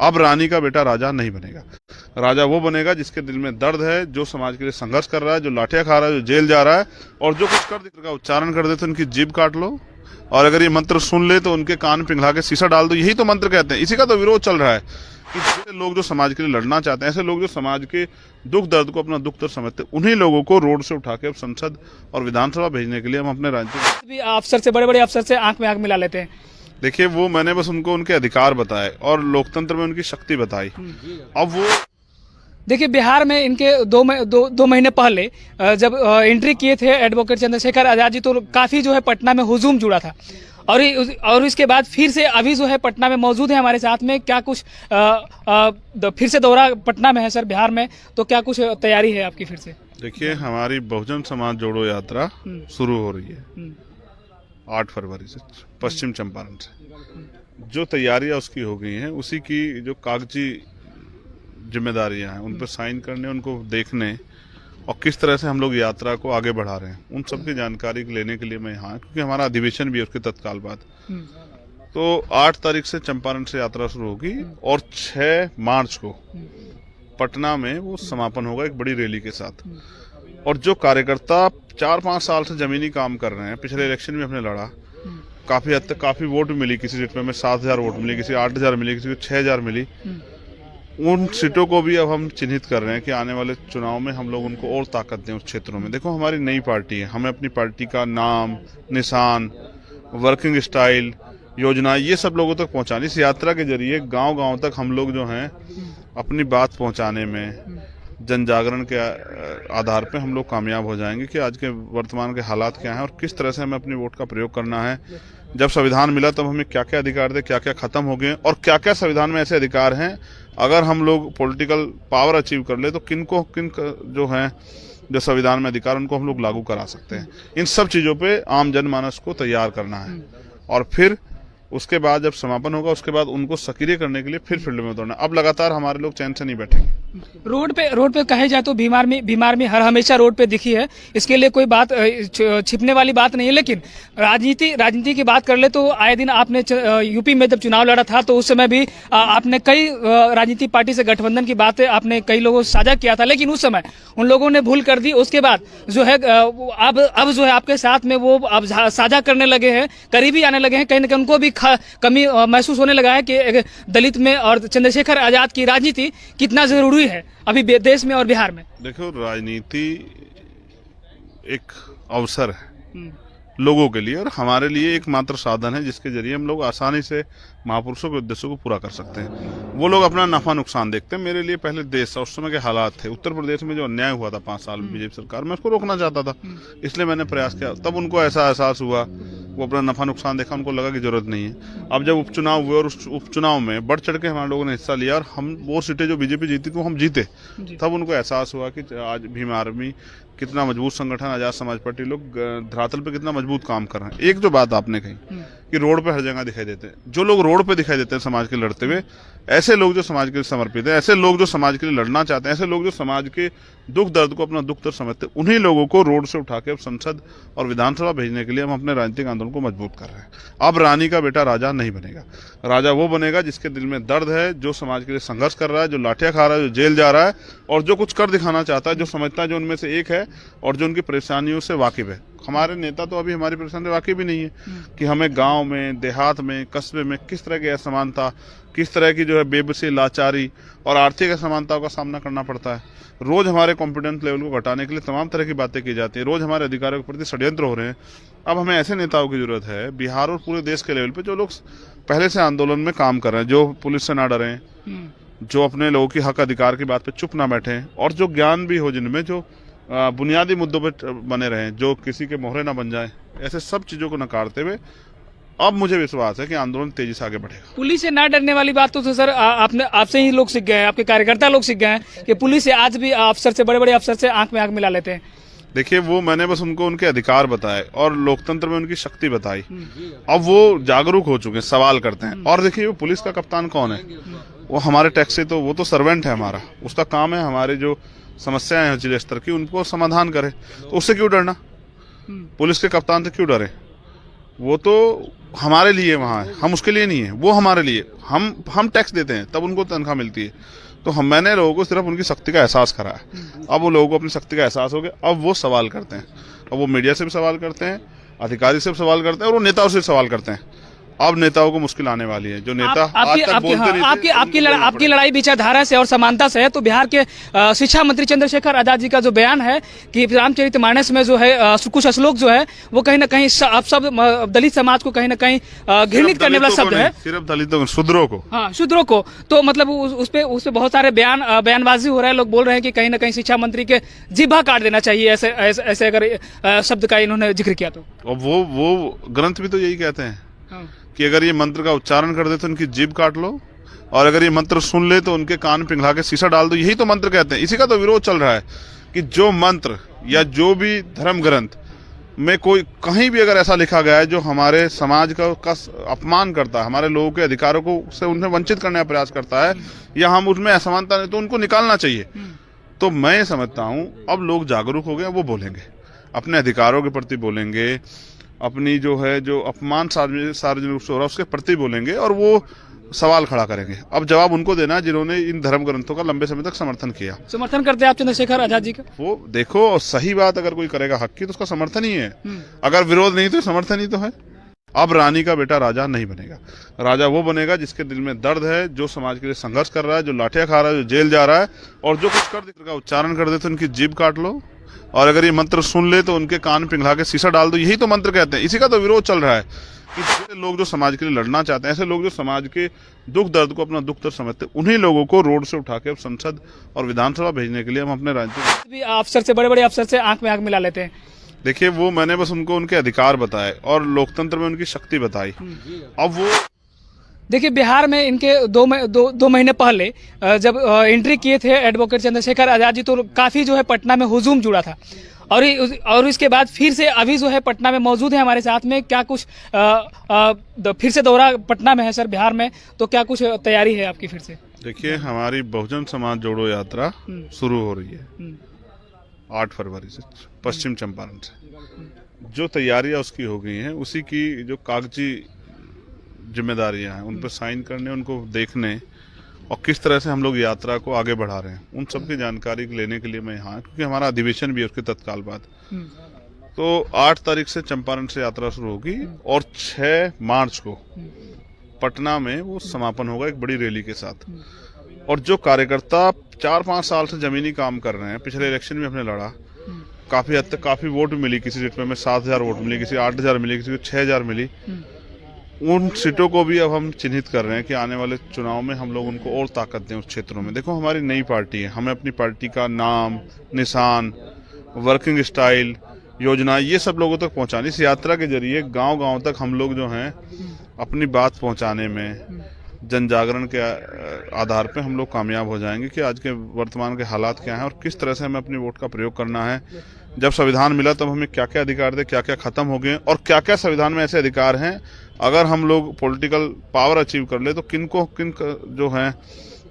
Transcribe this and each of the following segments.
अब रानी का बेटा राजा नहीं बनेगा। राजा वो बनेगा जिसके दिल में दर्द है, जो समाज के लिए संघर्ष कर रहा है, जो लाठियां खा रहा है, जो जेल जा रहा है, और जो कुछ कर का उच्चारण कर दे तो उनकी जीभ काट लो, और अगर ये मंत्र सुन ले तो उनके कान पिघला के शीशा डाल दो। यही तो मंत्र कहते हैं। इसी का तो विरोध चल रहा है कि ऐसे लोग जो समाज के लिए लड़ना चाहते हैं, ऐसे लोग जो समाज के दुख दर्द को अपना दुख दर्द समझते हैं, उन्हीं लोगों को रोड से उठा के अब संसद और विधानसभा भेजने के लिए हम अपने राज्य अफसर से, बड़े बड़े अफसर से आंख में आंख मिला लेते हैं। देखिए, वो मैंने बस उनको उनके अधिकार बताए और लोकतंत्र में उनकी शक्ति बताई। अब वो देखिए, बिहार में इनके दो महीने पहले जब एंट्री किए थे एडवोकेट चंद्रशेखर आजाद जी, तो काफी जो है पटना में हुजूम जुड़ा था, और इसके बाद फिर से अभी जो है पटना में मौजूद है हमारे साथ में। क्या कुछ फिर से दौरा पटना में है सर, बिहार में, तो क्या कुछ तैयारी है आपकी फिर से? देखिए, हमारी बहुजन समाज जोड़ो यात्रा शुरू हो रही है 8 फरवरी से पश्चिम चंपारण से। जो तैयारियां उसकी हो गई हैं, उसी की जो कागजी जिम्मेदारियां हैं, उन पर साइन करने, उनको देखने, और किस तरह से हम लोग यात्रा को आगे बढ़ा रहे हैं, उन सब की जानकारी लेने के लिए मैं यहाँ, क्योंकि हमारा अधिवेशन भी है उसके तत्काल बाद। तो 8 तारीख से चंपारण से यात्रा शुरू होगी और 6 मार्च को पटना में वो समापन होगा एक बड़ी रैली के साथ। और जो कार्यकर्ता 4-5 साल से जमीनी काम कर रहे हैं, पिछले इलेक्शन में हमने लड़ा, काफी हद तक काफी वोट मिली, किसी सीट में 7,000 वोट मिली, किसी 8,000 मिली, किसी को 6,000 मिली। उन सीटों को भी अब हम चिन्हित कर रहे हैं कि आने वाले चुनाव में हम लोग उनको और ताकत दें उस क्षेत्रों में। देखो, हमारी नई पार्टी है, हमें अपनी पार्टी का नाम, निशान, वर्किंग स्टाइल, योजना, ये सब लोगों तक पहुंचानी। इस यात्रा के जरिए गांव-गांव तक हम लोग जो हैं अपनी बात पहुंचाने में, जन जागरण के आधार पे हम लोग कामयाब हो जाएंगे कि आज के वर्तमान के हालात क्या हैं और किस तरह से हमें अपनी वोट का प्रयोग करना है। जब संविधान मिला तब हमें क्या क्या अधिकार थे, क्या क्या खत्म हो गए, और क्या क्या संविधान में ऐसे अधिकार हैं, अगर हम लोग पॉलिटिकल पावर अचीव कर ले तो किन जो हैं जो संविधान में अधिकार, उनको हम लोग लागू करा सकते हैं। इन सब चीजों पे आम जनमानस को तैयार करना है, और फिर उसके बाद जब समापन होगा उसके बाद उनको सक्रिय करने के लिए फिर फील्ड में उतरना। अब लगातार हमारे लोग चैन से नहीं बैठेंगे। रोड पे कहे जाए तो बीमार में हर हमेशा रोड पे दिखी है, इसके लिए कोई बात छिपने वाली बात नहीं है। लेकिन राजनीति की बात कर ले तो आए दिन आपने यूपी में जब चुनाव लड़ा था तो उस समय भी आपने कई राजनीतिक पार्टी से गठबंधन की बातें आपने कई लोगों से साझा किया था, लेकिन उस समय उन लोगों ने भूल कर दी। उसके बाद जो है अब जो है आपके साथ में वो अब साझा करने लगे हैं, करीबी आने लगे हैं, कहीं ना कहीं उनको भी कमी महसूस होने लगा है कि दलित में और चंद्रशेखर आजाद की राजनीति कितना जरूरी है अभी देश में और बिहार में। देखो, राजनीति एक अवसर है लोगों के लिए, और हमारे लिए एक मात्र साधन है जिसके जरिए हम लोग आसानी से महापुरुषों के उद्देश्यों को पूरा कर सकते हैं। वो लोग अपना नफा नुकसान देखते हैं। मेरे लिए पहले देश और उस समय के हालात थे, उत्तर प्रदेश में जो अन्याय हुआ था 5 साल में बीजेपी सरकार में, उसको रोकना चाहता था, इसलिए मैंने प्रयास किया। तब उनको ऐसा एहसास हुआ, वो अपना नफा नुकसान देखा, उनको लगा कि जरूरत नहीं है। अब जब उपचुनाव हुए और उस उपचुनाव में बढ़ चढ़ के हमारे लोगों ने हिस्सा लिया और हम वो सीटें जो बीजेपी जीती तो हम जीते, तब उनको एहसास हुआ कि आज भीम आर्मी कितना मजबूत संगठन, आजाद समाज पार्टी लोग धरातल पे कितना मजबूत काम कर रहे हैं। एक जो बात आपने कही कि रोड पे हर जगह दिखाई देते हैं, जो लोग रोड पे दिखाई देते हैं समाज के लड़ते हुए, ऐसे लोग जो समाज के लिए समर्पित है, ऐसे लोग जो समाज के लिए लड़ना चाहते हैं, ऐसे लोग जो समाज के दुख दर्द को अपना दुख दर्द समझते हैं, उन्हीं लोगों को रोड से उठा के अब संसद और विधानसभा भेजने के लिए हम अपने राजनीतिक आंदोलन को मजबूत कर रहे हैं। अब रानी का बेटा राजा नहीं बनेगा। राजा वो बनेगा जिसके दिल में दर्द है, जो समाज के लिए संघर्ष कर रहा है, जो लाठियां खा रहा है, जो जेल जा रहा है, और जो कुछ कर दिखाना चाहता है, जो समझता है जो उनमें से एक है और जो उनकी परेशानियों से वाकिफ है। हमारे नेता तो अभी हमारी परेशानी से वाकिफ भी नहीं है कि हमें गांव में, देहात में, कस्बे में किस तरह की असमानता, किस तरह की जो है बेबसी, लाचारी और आर्थिक असमानताओं का सामना करना पड़ता है। रोज हमारे कॉन्फिडेंस लेवल को घटाने के लिए तमाम तरह की बातें की जाती है, रोज हमारे अधिकारों के प्रति षड्यंत्र हो रहे हैं। अब हमें ऐसे नेताओं की जरूरत है बिहार और पूरे देश के लेवल पे जो लोग पहले से आंदोलन में काम कर रहे हैं, जो पुलिस से ना डरें, जो अपने लोगों की हक अधिकार की बात पे चुप ना बैठे, और जो ज्ञान भी हो जिनमें, जो बुनियादी मुद्दों पर बने रहें, जो किसी के मोहरे ना बन जाए, ऐसे सब चीजों को नकारते हुए अब मुझे विश्वास है कि आंदोलन तेजी से आगे बढ़ेगा। पुलिस से ना डरने वाली बात तो सर आपसे ही लोग सीख गए हैं, आपके कार्यकर्ता लोग सीख गए हैं कि पुलिस से आज भी अफसर से, बड़े बड़े अफसर से आंख में आंख मिला लेते हैं। देखिए, वो मैंने बस उनको उनके अधिकार बताए और लोकतंत्र में उनकी शक्ति बताई। अब वो जागरूक हो चुके हैं, सवाल करते हैं। और देखिए, वो पुलिस का कप्तान कौन है? वो हमारे टैक्स से, तो वो तो सर्वेंट है हमारा, उसका काम है हमारे जो समस्याएं हैं जिले स्तर की उनको समाधान करे, तो उससे क्यों डरना? पुलिस के कप्तान से क्यों डरे? वो तो हमारे लिए वहाँ है, हम उसके लिए नहीं है, वो हमारे लिए। हम टैक्स देते हैं तब उनको तनख्वाह मिलती है। तो मैंने लोगों को सिर्फ उनकी शक्ति का एहसास करा है। अब वो लोगों को अपनी शक्ति का एहसास हो गया, अब वो सवाल करते हैं। अब वो मीडिया से भी सवाल करते हैं, अधिकारी से भी सवाल करते हैं, और वो नेताओं से सवाल करते हैं। अब नेताओं को मुश्किल आने वाली है। जो नेता आपकी लड़ाई विचारधारा से और समानता से है, तो बिहार के शिक्षा मंत्री चंद्रशेखर आजाद जी का जो बयान है कि रामचरितमानस में जो है कुछ श्लोक जो है वो कहीं ना कहीं आप सब दलित समाज को कहीं ना कहीं घृणित करने वाला शब्द है। सिर्फ दलितों, शूद्रों को, हाँ शूद्रों को। तो मतलब उस पे बहुत सारे बयानबाजी हो रहा है। लोग बोल रहे हैं कि कहीं ना कहीं शिक्षा मंत्री के जिह्वा काट देना चाहिए ऐसे अगर शब्द का इन्होंने जिक्र किया तो। और वो ग्रंथ भी तो यही कहते हैं कि अगर ये मंत्र का उच्चारण कर दे तो उनकी जीभ काट लो, और अगर ये मंत्र सुन ले तो उनके कान पिघला के शीशा डाल दो। यही तो मंत्र कहते हैं। इसी का तो विरोध चल रहा है कि जो मंत्र या जो भी धर्म ग्रंथ में कोई कहीं भी अगर ऐसा लिखा गया है जो हमारे समाज का अपमान करता है, हमारे लोगों के अधिकारों को से उन्हें वंचित करने का प्रयास करता है, या हम उसमें असमानता नहीं, तो उनको निकालना चाहिए। तो मैं समझता हूं अब लोग जागरूक हो गए, वो बोलेंगे, अपने अधिकारों के प्रति बोलेंगे, अपनी जो है जो अपमान सार्वजनिक रूप से हो रहा है उसके प्रति बोलेंगे, और वो सवाल खड़ा करेंगे। अब जवाब उनको देना है जिन्होंने इन धर्म ग्रंथों का लंबे समय तक समर्थन किया। समर्थन करते हैं आप चंद्रशेखर आजाद जी का? वो देखो, सही बात अगर कोई करेगा हक की तो उसका समर्थन ही है। अगर विरोध नहीं तो समर्थन ही तो है। अब रानी का बेटा राजा नहीं बनेगा। राजा वो बनेगा जिसके दिल में दर्द है, जो समाज के लिए संघर्ष कर रहा है, जो लाठियां खा रहा है, जो जेल जा रहा है, और जो कुछ कर का उच्चारण कर दे तो उनकी जीभ काट लो, और अगर ये मंत्र सुन ले तो उनके कान पिघला के शीशा डाल दो। यही तो मंत्र कहते हैं। इसी का तो विरोध चल रहा है कि ऐसे लोग जो समाज के लिए लड़ना चाहते हैं, ऐसे लोग जो समाज के दुख दर्द को अपना दुख दर्द समझते हैं, उन्हीं लोगों को रोड से उठा के अब संसद और विधानसभा भेजने के लिए हम अपने राज्य अफसर से, बड़े बड़े अफसर से आंख में आंख मिला लेते हैं। देखिए, वो मैंने बस उनको उनके अधिकार बताए और लोकतंत्र में उनकी शक्ति बताई। अब वो देखिए, बिहार में इनके दो महीने पहले जब एंट्री किए थे एडवोकेट चंद्रशेखर आजाद जी, तो काफी जो है पटना में हुजूम जुड़ा था, और इसके बाद फिर से अभी जो है पटना में मौजूद है हमारे साथ में। क्या कुछ फिर से दौरा पटना में है सर, बिहार में, तो क्या कुछ तैयारी है आपकी फिर से? देखिए, हमारी बहुजन समाज जोड़ो यात्रा शुरू हो रही है 8 फरवरी से पश्चिम चंपारण से। जो तैयारियां उसकी हो गई हैं, उसी की जो कागजी जिम्मेदारियां हैं, उन पर साइन करने, उनको देखने, और किस तरह से हम लोग यात्रा को आगे बढ़ा रहे हैं, उन सब की जानकारी लेने के लिए मैं यहाँ, क्योंकि हमारा अधिवेशन भी है उसके तत्काल बाद। तो 8 तारीख से चंपारण से यात्रा शुरू होगी, और 6 मार्च को पटना में वो समापन होगा एक बड़ी रैली के साथ। और जो कार्यकर्ता 4-5 साल से जमीनी काम कर रहे हैं, पिछले इलेक्शन में हमने लड़ा, काफी हद तक काफी वोट मिली, किसी सीट में 7,000 वोट मिली, किसी 8,000 मिली, किसी को 6,000 मिली। उन सीटों को भी अब हम चिन्हित कर रहे हैं कि आने वाले चुनाव में हम लोग उनको और ताकत दें उस क्षेत्रों में। देखो, हमारी नई पार्टी है, हमें अपनी पार्टी का नाम, निशान, वर्किंग स्टाइल, योजना, ये सब लोगों तक पहुंचानी। इस यात्रा के जरिए गांव-गांव तक हम लोग जो हैं अपनी बात पहुंचाने में, जन जागरण के आधार पे हम लोग कामयाब हो जाएंगे कि आज के वर्तमान के हालात क्या हैं और किस तरह से हमें अपनी वोट का प्रयोग करना है। जब संविधान मिला तब हमें क्या क्या अधिकार थे, क्या क्या खत्म हो गए, और क्या क्या संविधान में ऐसे अधिकार हैं अगर हम लोग पॉलिटिकल पावर अचीव कर ले तो किन जो हैं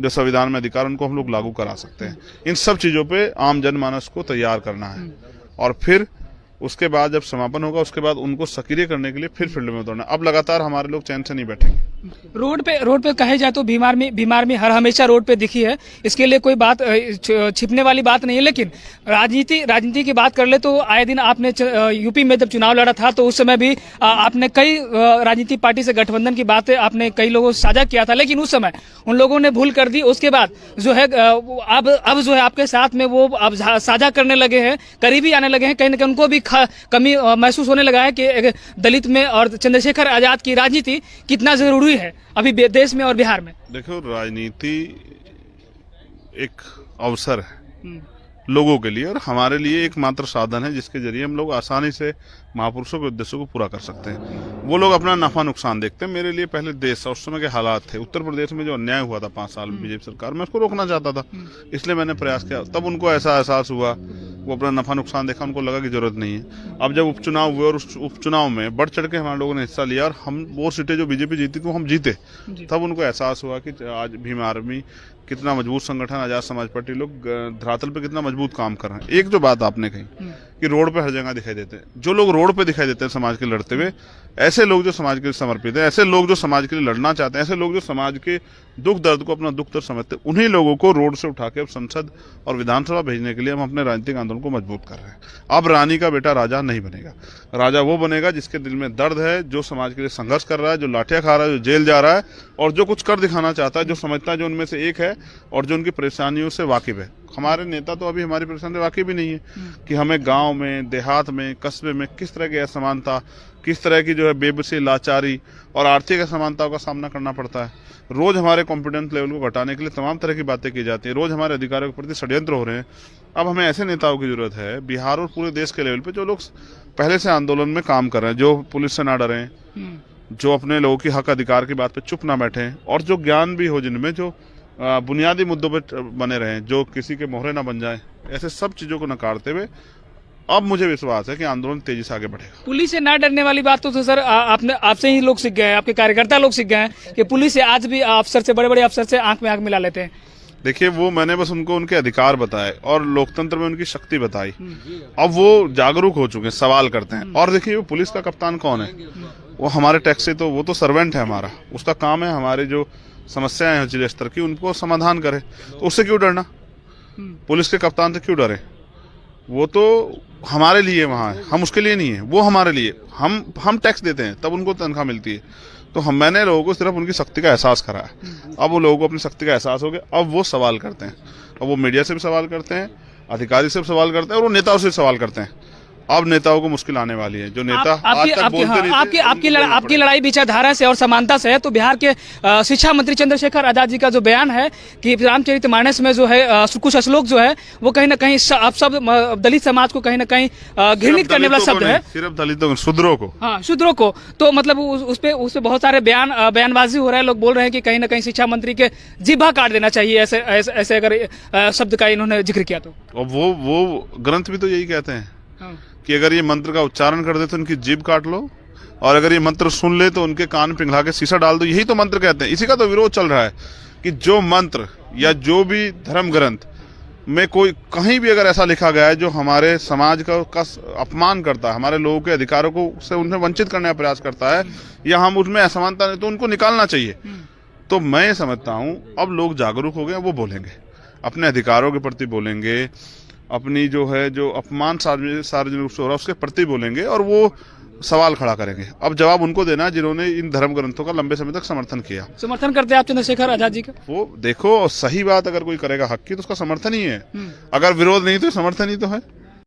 जो संविधान में अधिकार, उनको हम लोग लागू करा सकते हैं। इन सब चीजों पे आम जनमानस को तैयार करना है, और फिर उसके बाद जब समापन होगा उसके बाद उनको सक्रिय करने के लिए फिर फील्ड में उतरना। अब लगातार हमारे लोग चैन से नहीं बैठेंगे। रोड पे कहे जाए तो बीमार में हर हमेशा रोड पे दिखी है। इसके लिए कोई बात छिपने वाली बात नहीं है, लेकिन राजनीति की बात कर ले तो आए दिन आपने यूपी में जब चुनाव लड़ा था तो उस समय भी आपने कई राजनीतिक पार्टी से गठबंधन की बातें आपने कई लोगों से साझा किया था, लेकिन उस समय उन लोगों ने भूल कर दी। उसके बाद जो है अब जो है आपके साथ में वो अब साझा करने लगे हैं, करीबी आने लगे हैं, कहीं ना कहीं उनको भी कमी महसूस होने लगा है कि दलित में और चंद्रशेखर आजाद की राजनीति कितना जरूरी है अभी देश में और बिहार में। देखो, राजनीति एक अवसर है लोगों के लिए, और हमारे लिए एक मात्र साधन है जिसके जरिए हम लोग आसानी से महापुरुषों के उद्देश्यों को पूरा कर सकते हैं। वो लोग अपना नफा नुकसान देखते हैं। मेरे लिए पहले देश और उस समय के हालात थे, उत्तर प्रदेश में जो अन्याय हुआ था 5 साल बीजेपी सरकार में, उसको रोकना चाहता था, इसलिए मैंने प्रयास किया। तब उनको ऐसा एहसास हुआ, वो अपना नफा नुकसान देखा, उनको लगा कि जरूरत नहीं है। अब जब उपचुनाव हुए और उस उपचुनाव में बढ़ चढ़ के हमारे लोगों ने हिस्सा लिया और हम वो सीटें जो बीजेपी जीती थी वो हम जीते, तब उनको एहसास हुआ कि आज भीम आर्मी कितना मजबूत संगठन आजाद समाज पार्टी लोग धरातल पे कितना मजबूत काम कर रहे हैं। एक जो बात आपने कही कि रोड पे हर जगह दिखाई देते हैं, जो लोग रोड पे दिखाई देते हैं समाज के लिए लड़ते हुए, ऐसे लोग जो समाज के लिए समर्पित है, ऐसे लोग जो समाज के लिए लड़ना चाहते हैं, ऐसे लोग जो समाज के दुख दर्द को अपना दुख दर्द समझते हैं, उन्हीं लोगों को रोड से उठा के अब संसद और विधानसभा भेजने के लिए हम अपने राजनीतिक आंदोलन को मजबूत कर रहे हैं। अब रानी का बेटा राजा नहीं बनेगा। राजा वो बनेगा जिसके दिल में दर्द है, जो समाज के लिए संघर्ष कर रहा है, जो लाठियां खा रहा है, जो जेल जा रहा है और जो कुछ कर दिखाना चाहता है, जो समझता है जो उनमें से एक है और जो उनकी परेशानियों से वाकिफ है। हमारे नेता तो अभी हमारी परेशानी से वाकिफ भी नहीं है कि हमें गांव में, देहात में, कस्बे में किस तरह की असमानता, किस तरह की जो है बेबसी, लाचारी और आर्थिक असमानताओं का सामना करना पड़ता है। रोज हमारे कॉन्फिडेंस लेवल को घटाने के लिए तमाम तरह की बातें की जाती है, रोज हमारे अधिकारों के प्रति षड्यंत्र हो रहे हैं। अब हमें ऐसे नेताओं की जरूरत है बिहार और पूरे देश के लेवल पे जो लोग पहले से आंदोलन में काम कर रहे हैं, जो पुलिस से ना डरे, जो अपने लोगों की हक अधिकार की बात पे चुप ना बैठे और जो ज्ञान भी हो जिनमें, जो बुनियादी मुद्दों पे बने रहें, जो किसी के मोहरे ना बन जाए, ऐसे सब चीजों को नकारते हुए अब मुझे विश्वास है कि आंदोलन तेजी से आगे बढ़ेगा। पुलिस से ना डरने वाली बात तो सर आपने आपसे ही लोग सीख गए हैं, आपके कार्यकर्ता लोग सीख गए हैं कि पुलिस से आज भी अफसर से, बड़े बड़े अफसर से आंख में आंख मिला लेते हैं। देखिए, वो मैंने बस उनको उनके अधिकार बताए और लोकतंत्र में उनकी शक्ति बताई। अब वो जागरूक हो चुके हैं, सवाल करते हैं। और देखिए, वो पुलिस का कप्तान कौन है? वो हमारे टैक्स से, तो वो तो सर्वेंट है हमारा, उसका काम है हमारे जो समस्याएं हैं जिले स्तर की उनको समाधान करे। तो उससे क्यों डरना? पुलिस के कप्तान से क्यों डरे? वो तो हमारे लिए वहां है, हम उसके लिए नहीं है, वो हमारे लिए। हम टैक्स देते हैं तब उनको तनख्वाह मिलती है। तो मैंने लोगों को सिर्फ उनकी शक्ति का एहसास कराया। अब वो लोगों को अपनी शक्ति का एहसास हो गया, अब वो सवाल करते हैं। अब वो मीडिया से भी सवाल करते हैं, अधिकारी से भी सवाल करते हैं और वो नेताओं से सवाल करते हैं। अब नेताओं को मुश्किल आने वाली है। जो नेता आपकी लड़ाई विचारधारा से और समानता से है, तो बिहार के शिक्षा मंत्री चंद्रशेखर आजाद जी का जो बयान है कि रामचरितमानस में जो है कुछ श्लोक जो है वो कहीं ना कहीं आप सब दलित समाज को कहीं ना कहीं घृणित करने वाला शब्द है। सिर्फ दलितों, शूद्रों को, हाँ, शूद्रों को। तो मतलब उस पे बहुत सारे बयानबाजी हो रहा है। लोग बोल रहे हैं कि कहीं ना कहीं शिक्षा मंत्री के जिह्वा काट देना चाहिए ऐसे अगर शब्द का इन्होंने जिक्र किया तो। और वो ग्रंथ भी तो यही कहते हैं कि अगर ये मंत्र का उच्चारण कर दे तो उनकी जीभ काट लो, और अगर ये मंत्र सुन ले तो उनके कान पिघला के शीशा डाल दो। यही तो मंत्र कहते हैं। इसी का तो विरोध चल रहा है कि जो मंत्र या जो भी धर्म ग्रंथ में कोई कहीं भी अगर ऐसा लिखा गया है जो हमारे समाज का अपमान करता है, हमारे लोगों के अधिकारों को से उन्हें वंचित करने का प्रयास करता है, या हम उसमें असमानता नहीं, तो उनको निकालना चाहिए। तो मैं समझता हूं अब लोग जागरूक हो गए, वो बोलेंगे, अपने अधिकारों के प्रति बोलेंगे, अपनी जो है जो अपमान सार्वजनिक रूप से हो रहा है उसके प्रति बोलेंगे और वो सवाल खड़ा करेंगे। अब जवाब उनको देना है जिन्होंने इन धर्म ग्रंथों का लंबे समय तक समर्थन किया। समर्थन करते हैं आप चंद्रशेखर आजाद जी का? वो देखो, सही बात अगर कोई करेगा हक की तो उसका समर्थन ही है, अगर विरोध नहीं तो समर्थन ही तो है।